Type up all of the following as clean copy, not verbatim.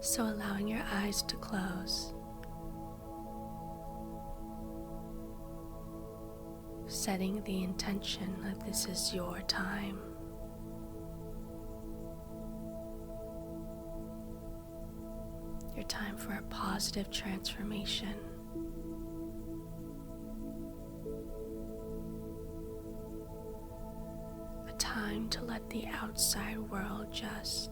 So allowing your eyes to close, setting the intention that this is your time. Your time for a positive transformation. A time to let the outside world just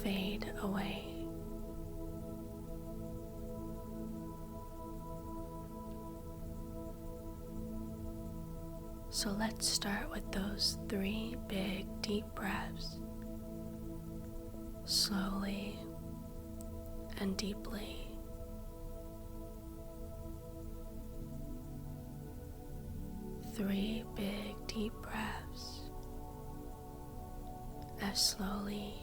fade away. So let's start with those 3 big deep breaths, slowly and deeply. Three big deep breaths, as slowly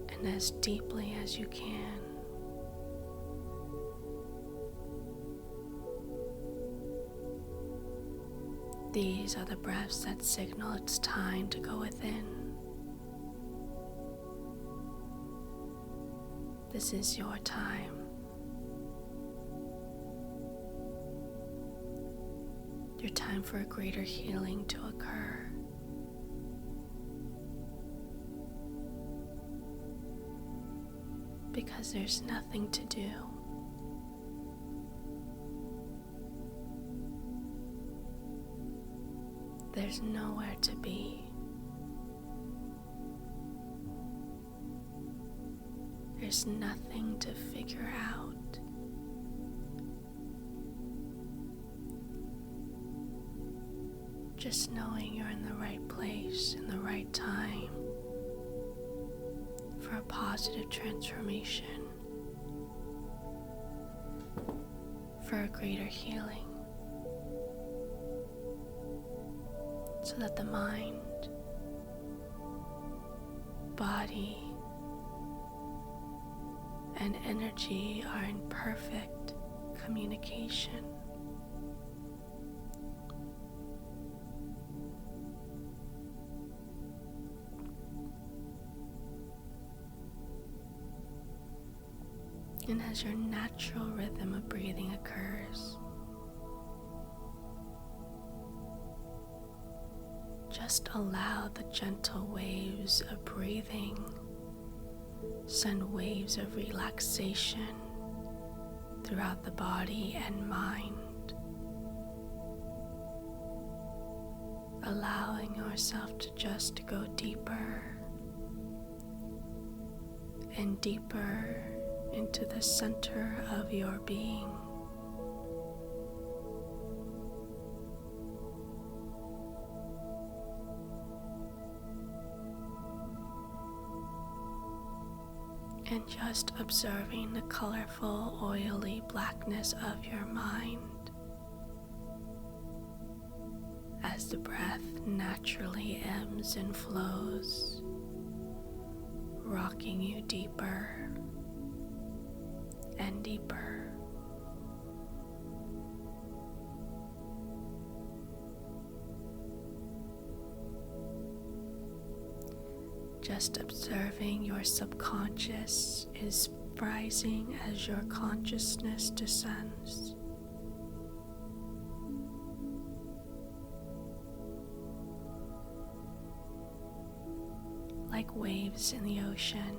and as deeply as you can. These are the breaths that signal it's time to go within. This is your time. Your time for a greater healing to occur. Because there's nothing to do. There's nowhere to be. There's nothing to figure out. Just knowing you're in the right place in the right time for a positive transformation, for a greater healing, so that the mind, body, and energy are in perfect communication. And as your natural rhythm of breathing occurs, just allow the gentle waves of breathing send waves of relaxation throughout the body and mind, allowing yourself to just go deeper and deeper into the center of your being. And just observing the colorful, oily blackness of your mind as the breath naturally ebbs and flows, rocking you deeper and deeper. Just observing your subconscious is rising as your consciousness descends. Like waves in the ocean,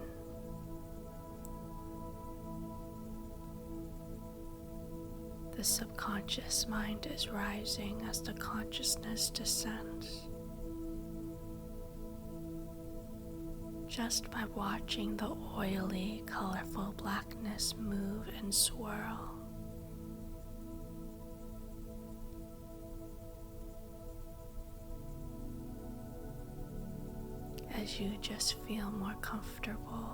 the subconscious mind is rising as the consciousness descends. Just by watching the oily, colorful blackness move and swirl. As you just feel more comfortable,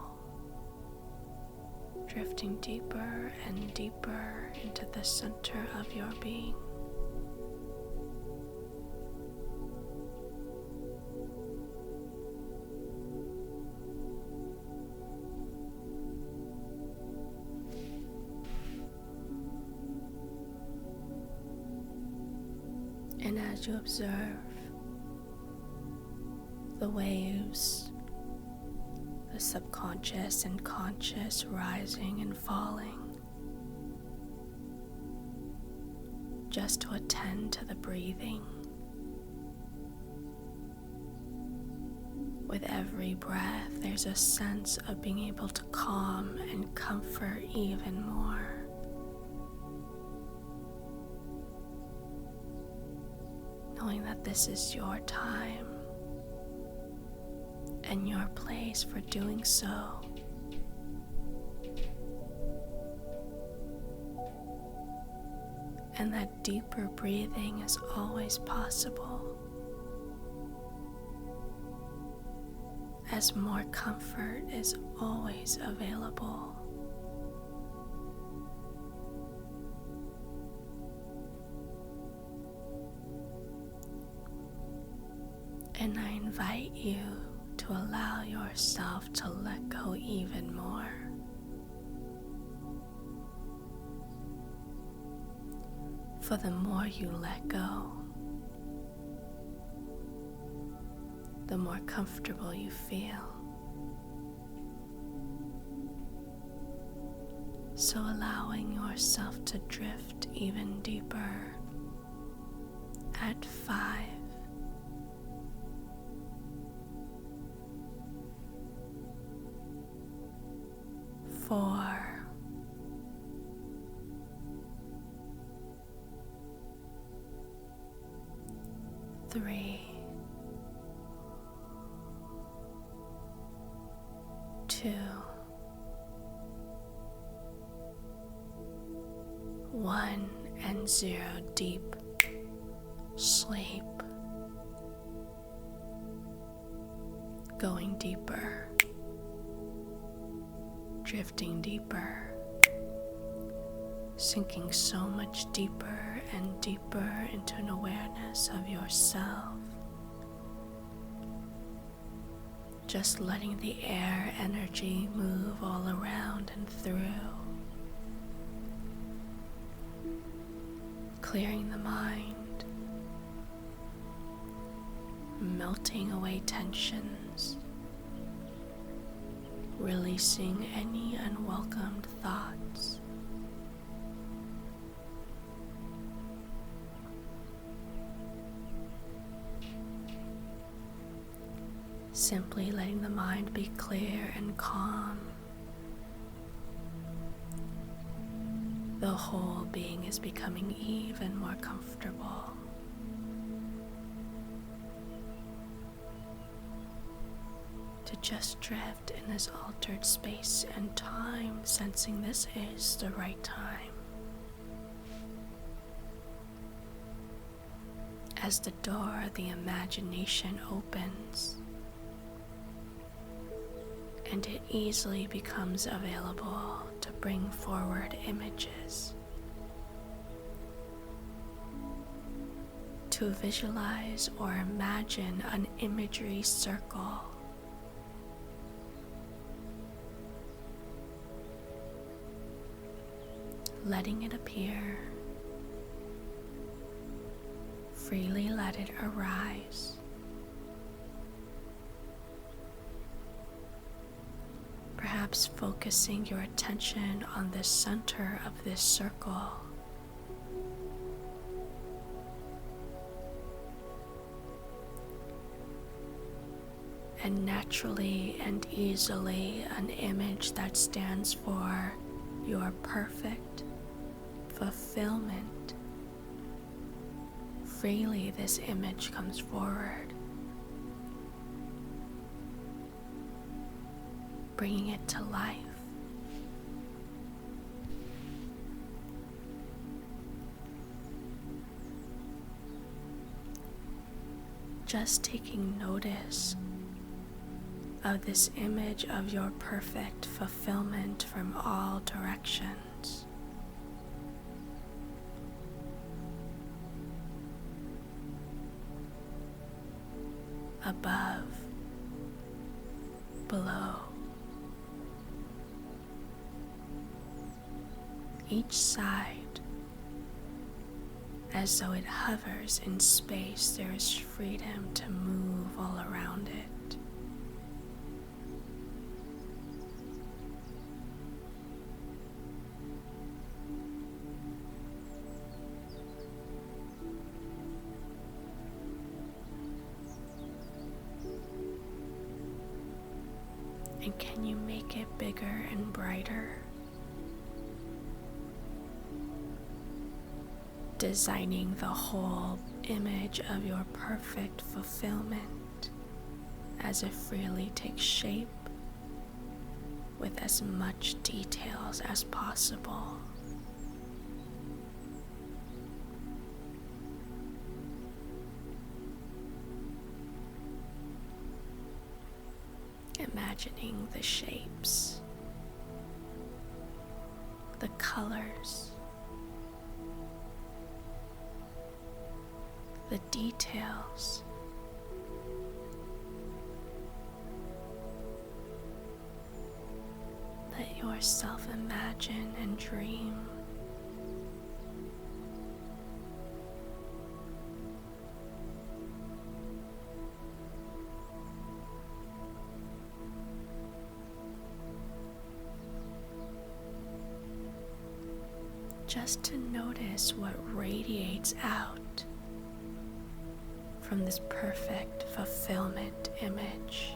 drifting deeper and deeper into the center of your being. And as you observe the waves, the subconscious and conscious rising and falling, just to attend to the breathing. With every breath, there's a sense of being able to calm and comfort even more. Knowing that this is your time and your place for doing so. And that deeper breathing is always possible, as more comfort is always available. And I invite you to allow yourself to let go even more. For the more you let go, the more comfortable you feel. So allowing yourself to drift even deeper at 5, 4, 3, 2, 1, and 0. Deep sleep. Going deeper. Drifting deeper. Sinking so much deeper and deeper into an awareness of yourself. Just letting the air energy move all around and through. Clearing the mind. Melting away tensions. Releasing any unwelcomed thoughts. Simply letting the mind be clear and calm. The whole being is becoming even more comfortable. To just drift in this altered space and time, sensing this is the right time. As the door of the imagination opens, and it easily becomes available to bring forward images, to visualize or imagine an imagery circle, letting it appear. Freely let it arise. Perhaps focusing your attention on the center of this circle. And naturally and easily an image that stands for your perfect fulfillment. Freely this image comes forward, bringing it to life. Just taking notice of this image of your perfect fulfillment from all directions. Above, below, each side, as though it hovers in space, there is freedom to move all around it. And can you make it bigger and brighter? Designing the whole image of your perfect fulfillment as it freely takes shape with as much details as possible. Imagining the shapes, the colors, the details. Let yourself imagine and dream. Just to notice what radiates out from this perfect fulfillment image.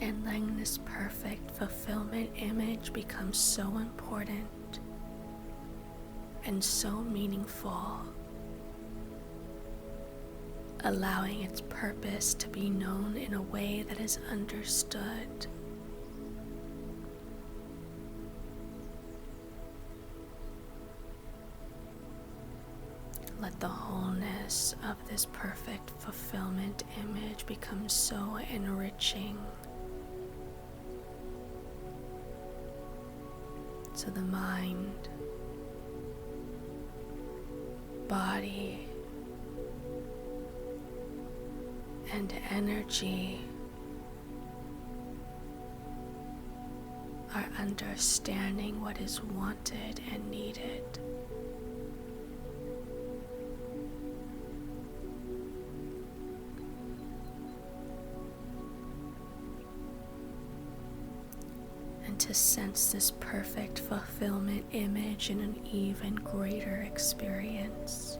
And letting this perfect fulfillment image become so important and so meaningful, allowing its purpose to be known in a way that is understood. Let the wholeness of this perfect fulfillment image become so enriching, so the mind, body, and energy are understanding what is wanted and needed. And to sense this perfect fulfillment image in an even greater experience.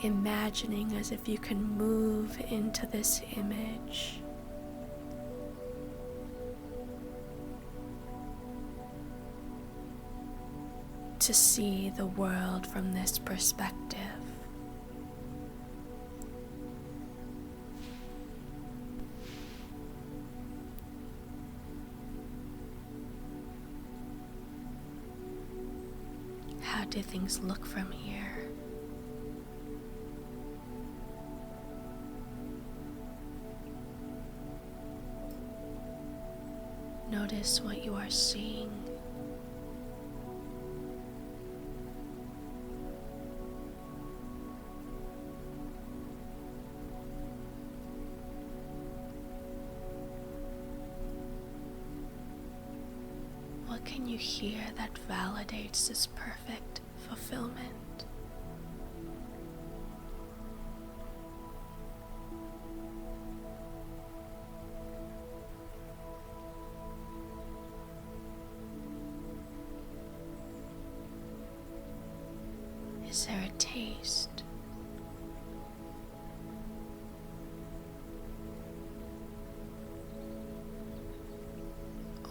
Imagining as if you can move into this image, to see the world from this perspective. How do things look from here? Notice what you are seeing. What can you hear that validates this perfect fulfillment? Is there a taste?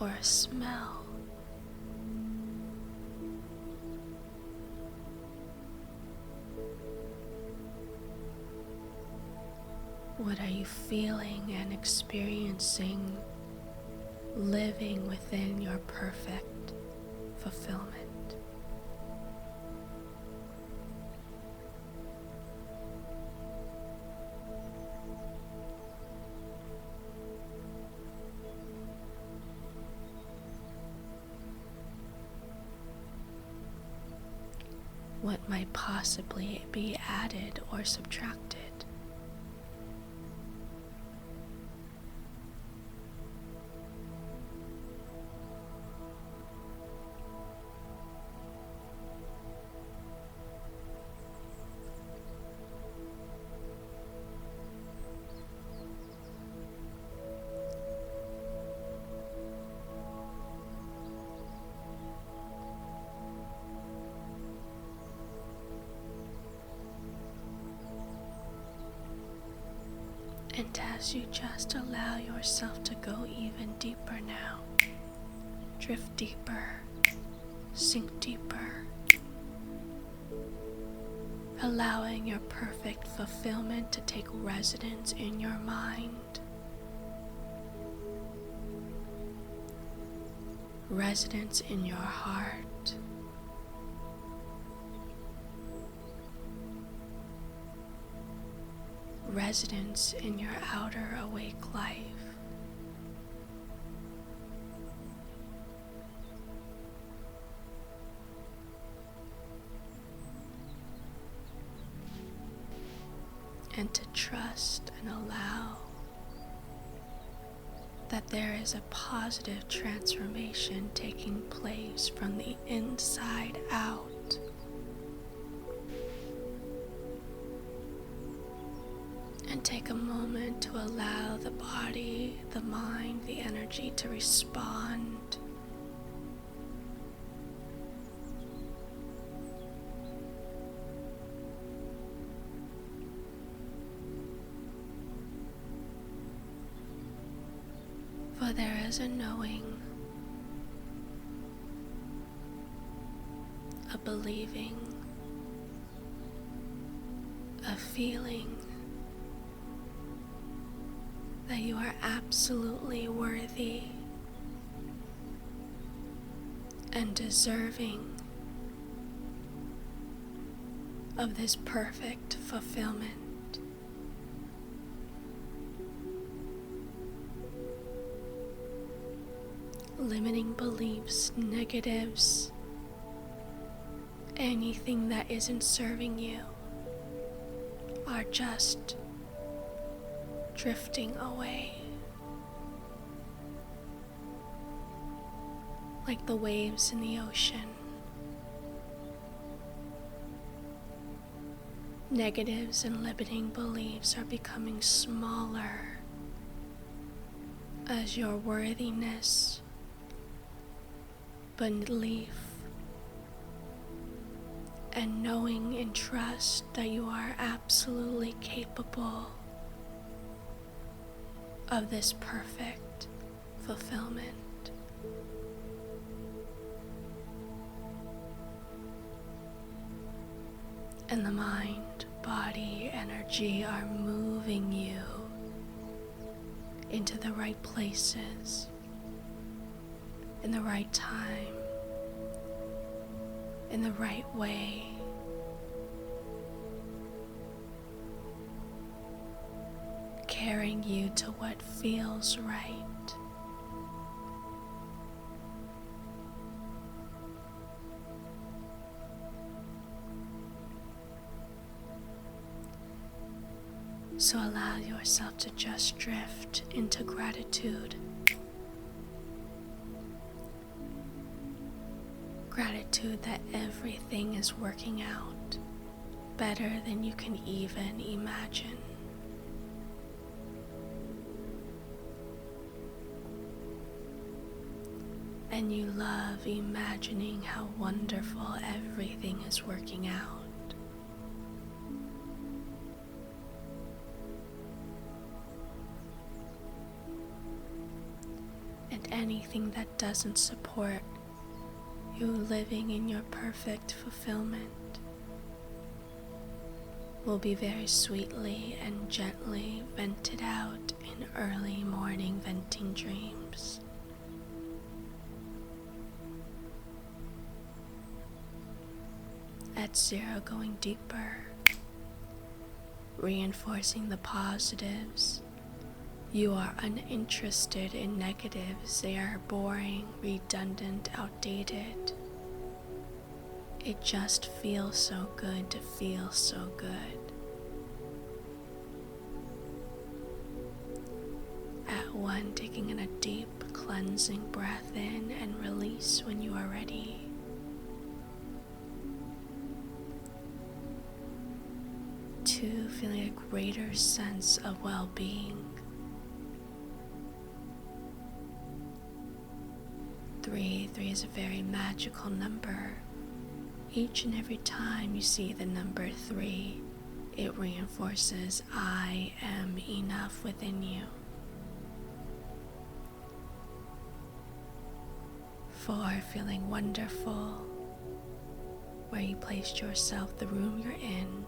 Or a smell? What are you feeling and experiencing living within your perfect fulfillment? What might possibly be added or subtracted? And as you just allow yourself to go even deeper now, drift deeper, sink deeper, allowing your perfect fulfillment to take residence in your mind, residence in your heart, residence in your outer awake life. And to trust and allow that there is a positive transformation taking place from the inside out. And take a moment to allow the body, the mind, the energy to respond. For there is a knowing, a believing, a feeling that you are absolutely worthy and deserving of this perfect fulfillment. Limiting beliefs, negatives, anything that isn't serving you are just drifting away. Like the waves in the ocean. Negatives and limiting beliefs are becoming smaller as your worthiness, belief, and knowing and trust that you are absolutely capable of this perfect fulfillment. And the mind, body, energy are moving you into the right places, in the right time, in the right way. Carrying you to what feels right. So allow yourself to just drift into gratitude. Gratitude that everything is working out better than you can even imagine. And you love imagining how wonderful everything is working out. And anything that doesn't support you living in your perfect fulfillment will be very sweetly and gently vented out in early morning venting dreams. At 0, going deeper, reinforcing the positives. You are uninterested in negatives. They are boring, redundant, outdated. It just feels so good to feel so good. At 1, taking in a deep, cleansing breath in and release when you are ready. 2, feeling a greater sense of well-being. 3 is a very magical number. Each and every time you see the number 3, It reinforces I am enough within you. 4, feeling wonderful, where you placed yourself, the room you're in.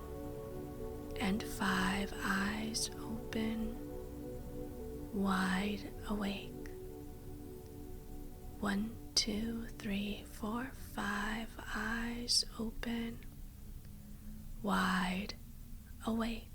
And 5, eyes open, wide awake. 1, 2, 3, 4, 5, eyes open, wide awake.